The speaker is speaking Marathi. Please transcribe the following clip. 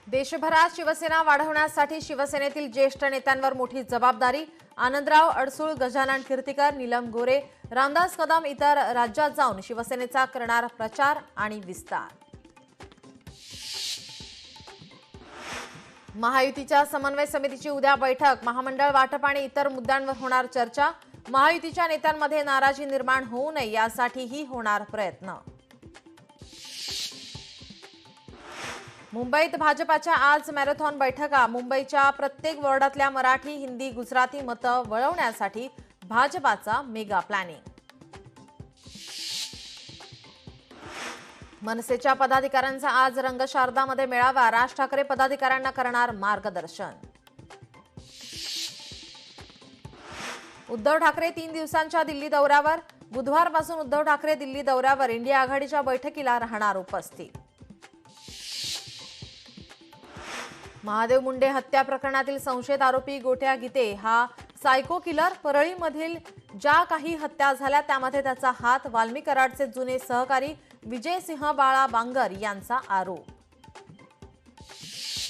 देशभरात शिवसेना वाढवण्यासाठी शिवसेनेतील ज्येष्ठ नेत्यांवर मोठी जबाबदारी। आनंदराव अडसूळ, गजानन कीर्तिकर, नीलम गोरे, रामदास कदम इतर राज्यात जाऊन शिवसेनेचा करणार प्रचार आणि विस्तार। महायुतीच्या समन्वय समितीची उद्या बैठक। महामंडळ वाटप आणि इतर मुद्द्यांवर होणार चर्चा। महायुतीच्या नेत्यांमध्ये नाराजी निर्माण होऊ नये यासाठीही होणार प्रयत्न। मुंबईत भाजपाच्या आज मॅरेथॉन बैठका। मुंबईच्या प्रत्येक वॉर्डातल्या मराठी, हिंदी, गुजराती मतं वळवण्यासाठी भाजपाचा मेगा प्लॅनिंग। मनसेच्या पदाधिकाऱ्यांचा आज रंगशारदामध्ये मेळावा। राज ठाकरे पदाधिकाऱ्यांना करणार मार्गदर्शन। उद्धव ठाकरे 3 दिवसांच्या दिल्ली दौऱ्यावर। बुधवारपासून उद्धव ठाकरे दिल्ली दौऱ्यावर। इंडिया आघाडीच्या बैठकीला राहणार उपस्थित। महादेव मुंडे हत्या प्रकरणातील संशयित आरोपी गोट्या गीते हा सायको किलर। परळीमधील ज्या काही हत्या झाल्या त्यामध्ये त्याचा हात। वाल्मी कराडचे जुने सहकारी विजयसिंह बाळा बांगर यांचा आरोप।